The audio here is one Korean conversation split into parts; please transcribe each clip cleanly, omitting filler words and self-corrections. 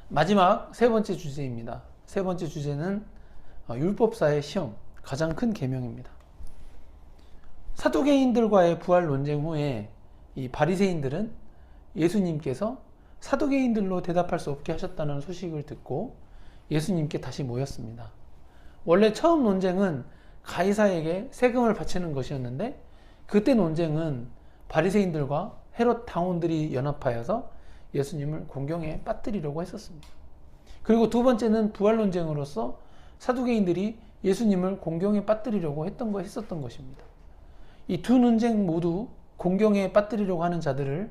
마지막 세 번째 주제입니다. 세 번째 주제는 율법사의 시험, 가장 큰 계명입니다. 사두개인들과의 부활 논쟁 후에 이 바리새인들은 예수님께서 사두개인들로 대답할 수 없게 하셨다는 소식을 듣고 예수님께 다시 모였습니다. 원래 처음 논쟁은 가이사에게 세금을 바치는 것이었는데, 그때 논쟁은 바리새인들과 헤롯 당원들이 연합하여서 예수님을 공경에 빠뜨리려고 했었습니다. 그리고 두 번째는 부활 논쟁으로서 사두개인들이 예수님을 공경에 빠뜨리려고 했었던 것입니다. 이 두 논쟁 모두 공경에 빠뜨리려고 하는 자들을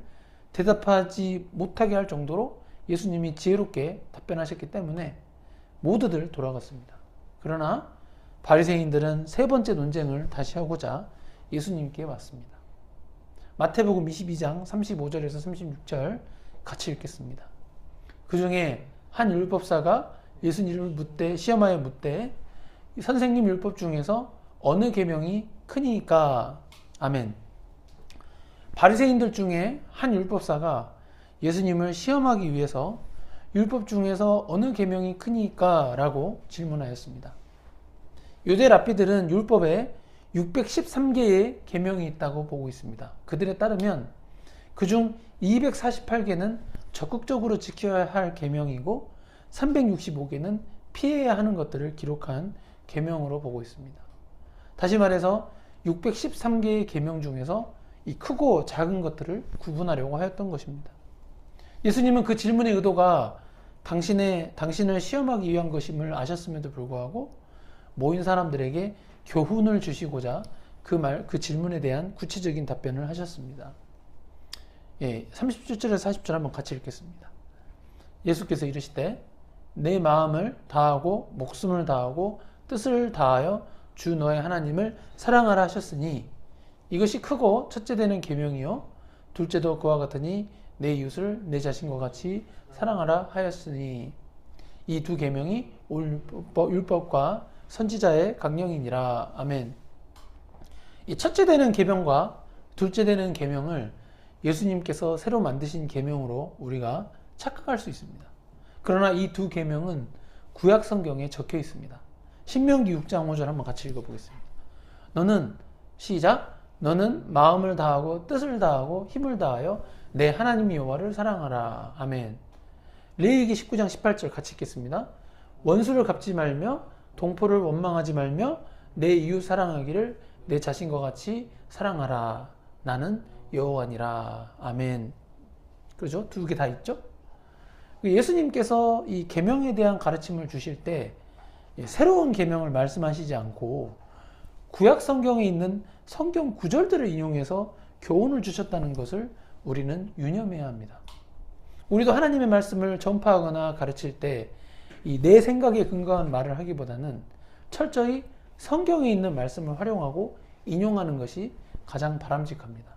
대답하지 못하게 할 정도로 예수님이 지혜롭게 답변하셨기 때문에 모두들 돌아갔습니다. 그러나 바리새인들은 세 번째 논쟁을 다시 하고자 예수님께 왔습니다. 마태복음 22장 35절에서 36절 같이 읽겠습니다. 그 중에 한 율법사가 예수님을 시험하여 묻되, 선생님 율법 중에서 어느 계명이 크니까? 아멘. 바리새인들 중에 한 율법사가 예수님을 시험하기 위해서 율법 중에서 어느 계명이 크니까? 라고 질문하였습니다. 유대 랍비들은 율법에 613개의 계명이 있다고 보고 있습니다. 그들에 따르면 그중 248개는 적극적으로 지켜야 할 계명이고 365개는 피해야 하는 것들을 기록한 계명으로 보고 있습니다. 다시 말해서 613개의 계명 중에서 이 크고 작은 것들을 구분하려고 하였던 것입니다. 예수님은 그 질문의 의도가 당신을 시험하기 위한 것임을 아셨음에도 불구하고 모인 사람들에게 교훈을 주시고자 그 질문에 대한 구체적인 답변을 하셨습니다. 37절에서 40절 한번 같이 읽겠습니다. 예수께서 이르시되 내 마음을 다하고 목숨을 다하고 뜻을 다하여 주 너의 하나님을 사랑하라 하셨으니 이것이 크고 첫째 되는 계명이요 둘째도 그와 같으니 내 이웃을 내 자신과 같이 사랑하라 하였으니 이 두 계명이 올 율법과 선지자의 강령이니라. 아멘. 이 첫째 되는 계명과 둘째 되는 계명을 예수님께서 새로 만드신 계명으로 우리가 착각할 수 있습니다. 그러나 이 두 계명은 구약 성경에 적혀 있습니다. 신명기 6장 5절 한번 같이 읽어보겠습니다. 너는 마음을 다하고 뜻을 다하고 힘을 다하여 내 하나님 여호와를 사랑하라. 아멘. 레위기 19장 18절 같이 읽겠습니다. 원수를 갚지 말며 동포를 원망하지 말며 내 이웃 사랑하기를 내 자신과 같이 사랑하라. 나는 여호와니라. 아멘. 그렇죠? 두 개 다 있죠? 예수님께서 이 계명에 대한 가르침을 주실 때 새로운 계명을 말씀하시지 않고 구약 성경에 있는 성경 구절들을 인용해서 교훈을 주셨다는 것을 우리는 유념해야 합니다. 우리도 하나님의 말씀을 전파하거나 가르칠 때 이 내 생각에 근거한 말을 하기보다는 철저히 성경에 있는 말씀을 활용하고 인용하는 것이 가장 바람직합니다.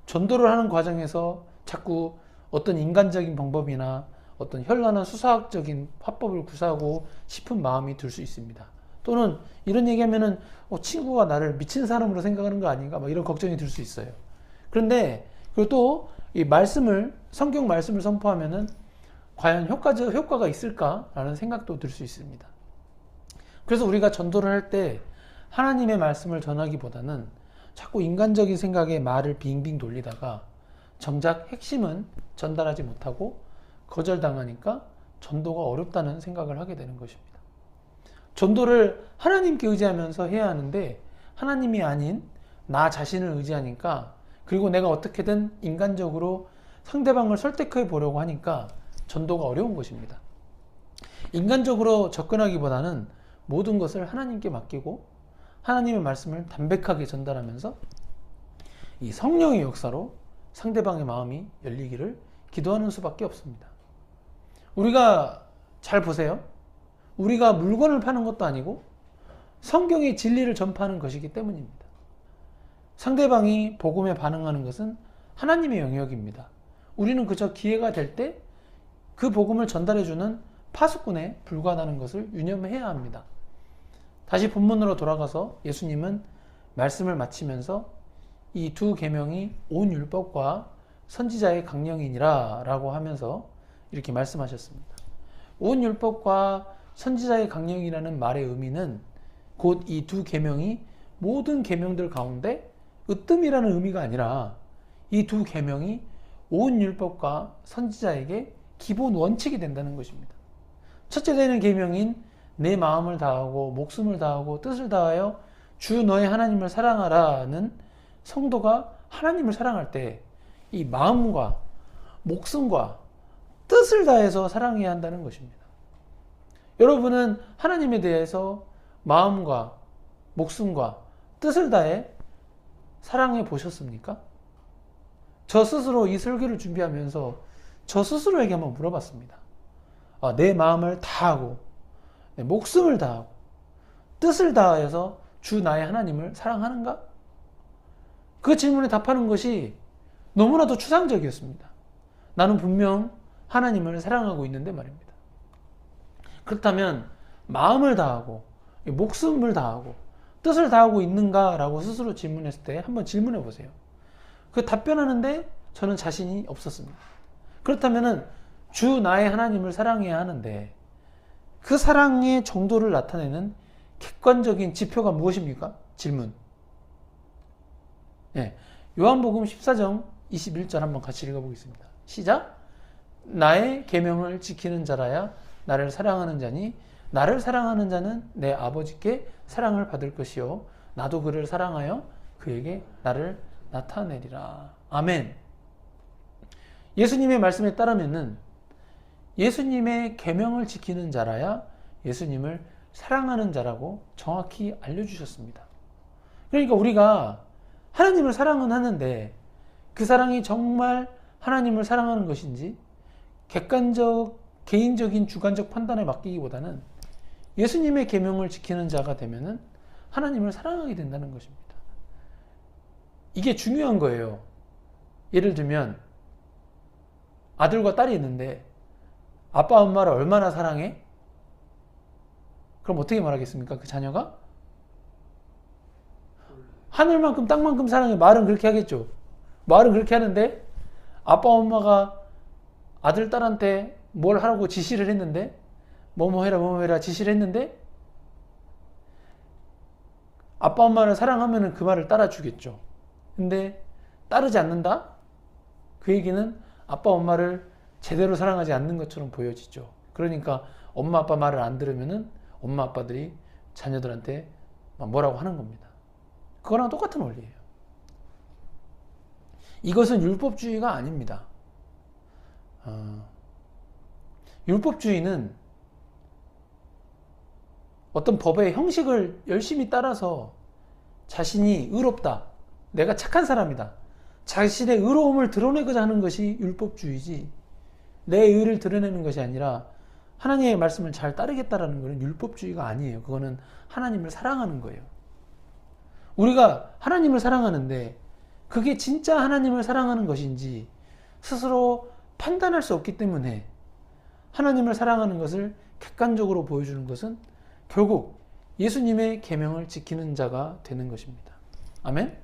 전도를 하는 과정에서 자꾸 어떤 인간적인 방법이나 어떤 현란한 수사학적인 화법을 구사하고 싶은 마음이 들 수 있습니다. 또는 이런 얘기하면은 친구가 나를 미친 사람으로 생각하는 거 아닌가 이런 걱정이 들 수 있어요. 그런데 그리고 또 이 성경 말씀을 선포하면은 과연 효과가 있을까라는 생각도 들 수 있습니다. 그래서 우리가 전도를 할 때 하나님의 말씀을 전하기보다는 자꾸 인간적인 생각에 말을 빙빙 돌리다가 정작 핵심은 전달하지 못하고 거절당하니까 전도가 어렵다는 생각을 하게 되는 것입니다. 전도를 하나님께 의지하면서 해야 하는데 하나님이 아닌 나 자신을 의지하니까, 그리고 내가 어떻게든 인간적으로 상대방을 설득해 보려고 하니까 전도가 어려운 것입니다. 인간적으로 접근하기보다는 모든 것을 하나님께 맡기고 하나님의 말씀을 담백하게 전달하면서 이 성령의 역사로 상대방의 마음이 열리기를 기도하는 수밖에 없습니다. 우리가 잘 보세요. 우리가 물건을 파는 것도 아니고 성경의 진리를 전파하는 것이기 때문입니다. 상대방이 복음에 반응하는 것은 하나님의 영역입니다. 우리는 그저 기회가 될 때 그 복음을 전달해주는 파수꾼에 불과하다는 것을 유념해야 합니다. 다시 본문으로 돌아가서 예수님은 말씀을 마치면서 이 두 계명이 온 율법과 선지자의 강령이니라 라고 하면서 이렇게 말씀하셨습니다. 온 율법과 선지자의 강령이라는 말의 의미는 곧 이 두 계명이 모든 계명들 가운데 으뜸이라는 의미가 아니라 이 두 계명이 온 율법과 선지자에게 기본 원칙이 된다는 것입니다. 첫째 되는 계명인 내 마음을 다하고 목숨을 다하고 뜻을 다하여 주 너의 하나님을 사랑하라는 성도가 하나님을 사랑할 때 이 마음과 목숨과 뜻을 다해서 사랑해야 한다는 것입니다. 여러분은 하나님에 대해서 마음과 목숨과 뜻을 다해 사랑해 보셨습니까? 저 스스로 이 설교를 준비하면서 저 스스로에게 한번 물어봤습니다. 내 마음을 다하고 내 목숨을 다하고 뜻을 다해서 주 나의 하나님을 사랑하는가? 그 질문에 답하는 것이 너무나도 추상적이었습니다. 나는 분명 하나님을 사랑하고 있는데 말입니다. 그렇다면 마음을 다하고 목숨을 다하고 뜻을 다하고 있는가라고 스스로 질문했을 때 한번 질문해 보세요. 그 답변하는데 저는 자신이 없었습니다. 그렇다면 주 나의 하나님을 사랑해야 하는데 그 사랑의 정도를 나타내는 객관적인 지표가 무엇입니까? 질문. 네. 요한복음 14장 21절 한번 같이 읽어보겠습니다. 시작. 나의 계명을 지키는 자라야 나를 사랑하는 자니 나를 사랑하는 자는 내 아버지께 사랑을 받을 것이요 나도 그를 사랑하여 그에게 나를 나타내리라. 아멘. 예수님의 말씀에 따르면은 예수님의 계명을 지키는 자라야 예수님을 사랑하는 자라고 정확히 알려주셨습니다. 그러니까 우리가 하나님을 사랑은 하는데 그 사랑이 정말 하나님을 사랑하는 것인지 객관적, 개인적인, 주관적 판단에 맡기기보다는 예수님의 계명을 지키는 자가 되면은 하나님을 사랑하게 된다는 것입니다. 이게 중요한 거예요. 예를 들면 아들과 딸이 있는데 아빠 엄마를 얼마나 사랑해? 그럼 어떻게 말하겠습니까? 그 자녀가? 하늘만큼 땅만큼 사랑해. 말은 그렇게 하겠죠. 말은 그렇게 하는데 아빠 엄마가 아들 딸한테 뭘 하라고 지시를 했는데 뭐뭐 해라 뭐뭐 해라 지시를 했는데 아빠 엄마를 사랑하면 그 말을 따라주겠죠. 근데 따르지 않는다? 그 얘기는 아빠 엄마를 제대로 사랑하지 않는 것처럼 보여지죠. 그러니까 엄마 아빠 말을 안 들으면은 엄마 아빠들이 자녀들한테 뭐라고 하는 겁니다. 그거랑 똑같은 원리예요. 이것은 율법주의가 아닙니다. 율법주의는 어떤 법의 형식을 열심히 따라서 자신이 의롭다, 내가 착한 사람이다, 자신의 의로움을 드러내고자 하는 것이 율법주의지 내 의를 드러내는 것이 아니라 하나님의 말씀을 잘 따르겠다라는 것은 율법주의가 아니에요. 그거는 하나님을 사랑하는 거예요. 우리가 하나님을 사랑하는데 그게 진짜 하나님을 사랑하는 것인지 스스로 판단할 수 없기 때문에 하나님을 사랑하는 것을 객관적으로 보여주는 것은 결국 예수님의 계명을 지키는 자가 되는 것입니다. 아멘?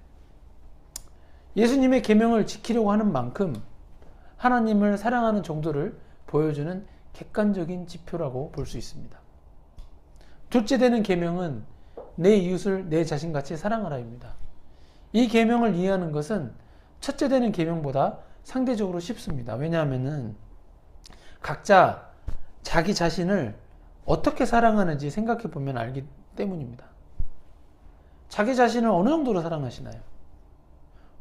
예수님의 계명을 지키려고 하는 만큼 하나님을 사랑하는 정도를 보여주는 객관적인 지표라고 볼 수 있습니다. 둘째 되는 계명은 내 이웃을 내 자신같이 사랑하라입니다. 이 계명을 이해하는 것은 첫째 되는 계명보다 상대적으로 쉽습니다. 왜냐하면은 각자 자기 자신을 어떻게 사랑하는지 생각해 보면 알기 때문입니다. 자기 자신을 어느 정도로 사랑하시나요?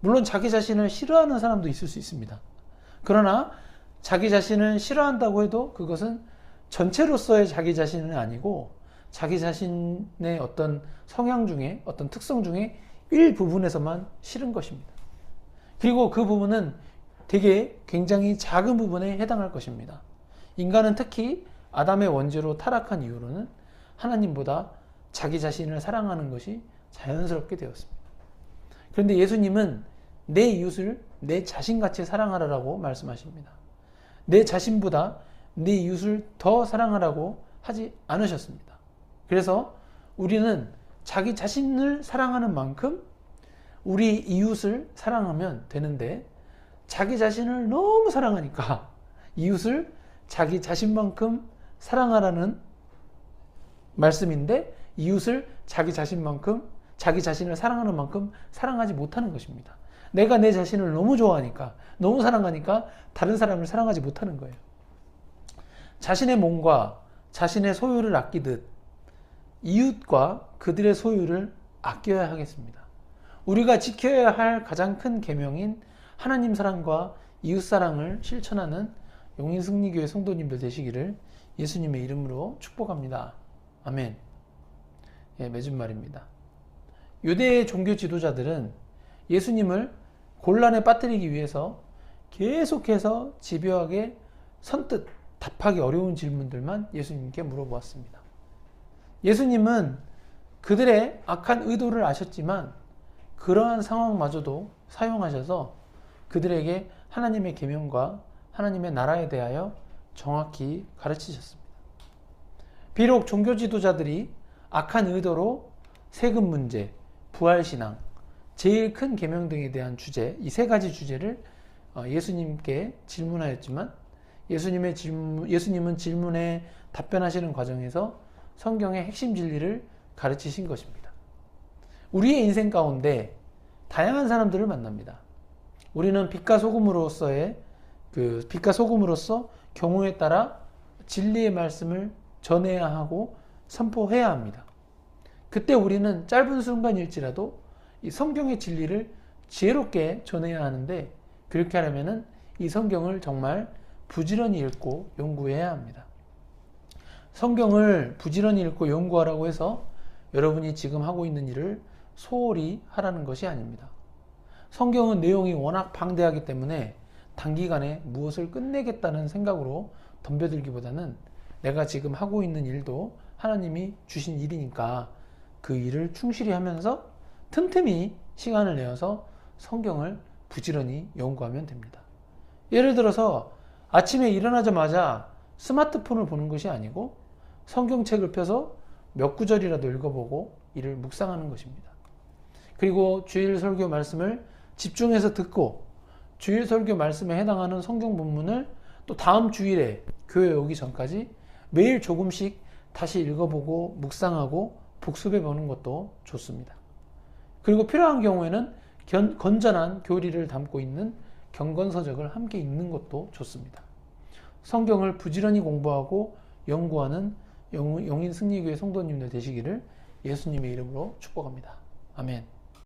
물론 자기 자신을 싫어하는 사람도 있을 수 있습니다. 그러나 자기 자신을 싫어한다고 해도 그것은 전체로서의 자기 자신은 아니고 자기 자신의 어떤 성향 중에 어떤 특성 중에 일부분에서만 싫은 것입니다. 그리고 그 부분은 되게 굉장히 작은 부분에 해당할 것입니다. 인간은 특히 아담의 원죄로 타락한 이후로는 하나님보다 자기 자신을 사랑하는 것이 자연스럽게 되었습니다. 그런데 예수님은 내 이웃을 내 자신같이 사랑하라고 말씀하십니다. 내 자신보다 내 이웃을 더 사랑하라고 하지 않으셨습니다. 그래서 우리는 자기 자신을 사랑하는 만큼 우리 이웃을 사랑하면 되는데 자기 자신을 너무 사랑하니까 이웃을 자기 자신만큼 사랑하라는 말씀인데 이웃을 자기 자신만큼, 자기 자신을 사랑하는 만큼 사랑하지 못하는 것입니다. 내가 내 자신을 너무 좋아하니까, 너무 사랑하니까 다른 사람을 사랑하지 못하는 거예요. 자신의 몸과 자신의 소유를 아끼듯 이웃과 그들의 소유를 아껴야 하겠습니다. 우리가 지켜야 할 가장 큰 계명인 하나님 사랑과 이웃 사랑을 실천하는 용인승리교회 성도님들 되시기를 예수님의 이름으로 축복합니다. 아멘. 예, 맺은 말입니다. 유대의 종교 지도자들은 예수님을 곤란에 빠뜨리기 위해서 계속해서 집요하게 선뜻 답하기 어려운 질문들만 예수님께 물어보았습니다. 예수님은 그들의 악한 의도를 아셨지만 그러한 상황마저도 사용하셔서 그들에게 하나님의 계명과 하나님의 나라에 대하여 정확히 가르치셨습니다. 비록 종교 지도자들이 악한 의도로 세금 문제, 부활신앙, 제일 큰 계명 등에 대한 주제, 이 세 가지 주제를 예수님께 질문하였지만 예수님은 질문에 답변하시는 과정에서 성경의 핵심 진리를 가르치신 것입니다. 우리의 인생 가운데 다양한 사람들을 만납니다. 우리는 빛과 소금으로서 경우에 따라 진리의 말씀을 전해야 하고 선포해야 합니다. 그때 우리는 짧은 순간일지라도 이 성경의 진리를 지혜롭게 전해야 하는데, 그렇게 하려면 이 성경을 정말 부지런히 읽고 연구해야 합니다. 성경을 부지런히 읽고 연구하라고 해서 여러분이 지금 하고 있는 일을 소홀히 하라는 것이 아닙니다. 성경은 내용이 워낙 방대하기 때문에 단기간에 무엇을 끝내겠다는 생각으로 덤벼들기보다는 내가 지금 하고 있는 일도 하나님이 주신 일이니까 그 일을 충실히 하면서 틈틈이 시간을 내어서 성경을 부지런히 연구하면 됩니다. 예를 들어서 아침에 일어나자마자 스마트폰을 보는 것이 아니고 성경책을 펴서 몇 구절이라도 읽어보고 이를 묵상하는 것입니다. 그리고 주일 설교 말씀을 집중해서 듣고 주일 설교 말씀에 해당하는 성경 본문을 또 다음 주일에 교회 오기 전까지 매일 조금씩 다시 읽어보고 묵상하고 복습해 보는 것도 좋습니다. 그리고 필요한 경우에는 건전한 교리를 담고 있는 경건서적을 함께 읽는 것도 좋습니다. 성경을 부지런히 공부하고 연구하는 용인승리교회 성도님들 되시기를 예수님의 이름으로 축복합니다. 아멘.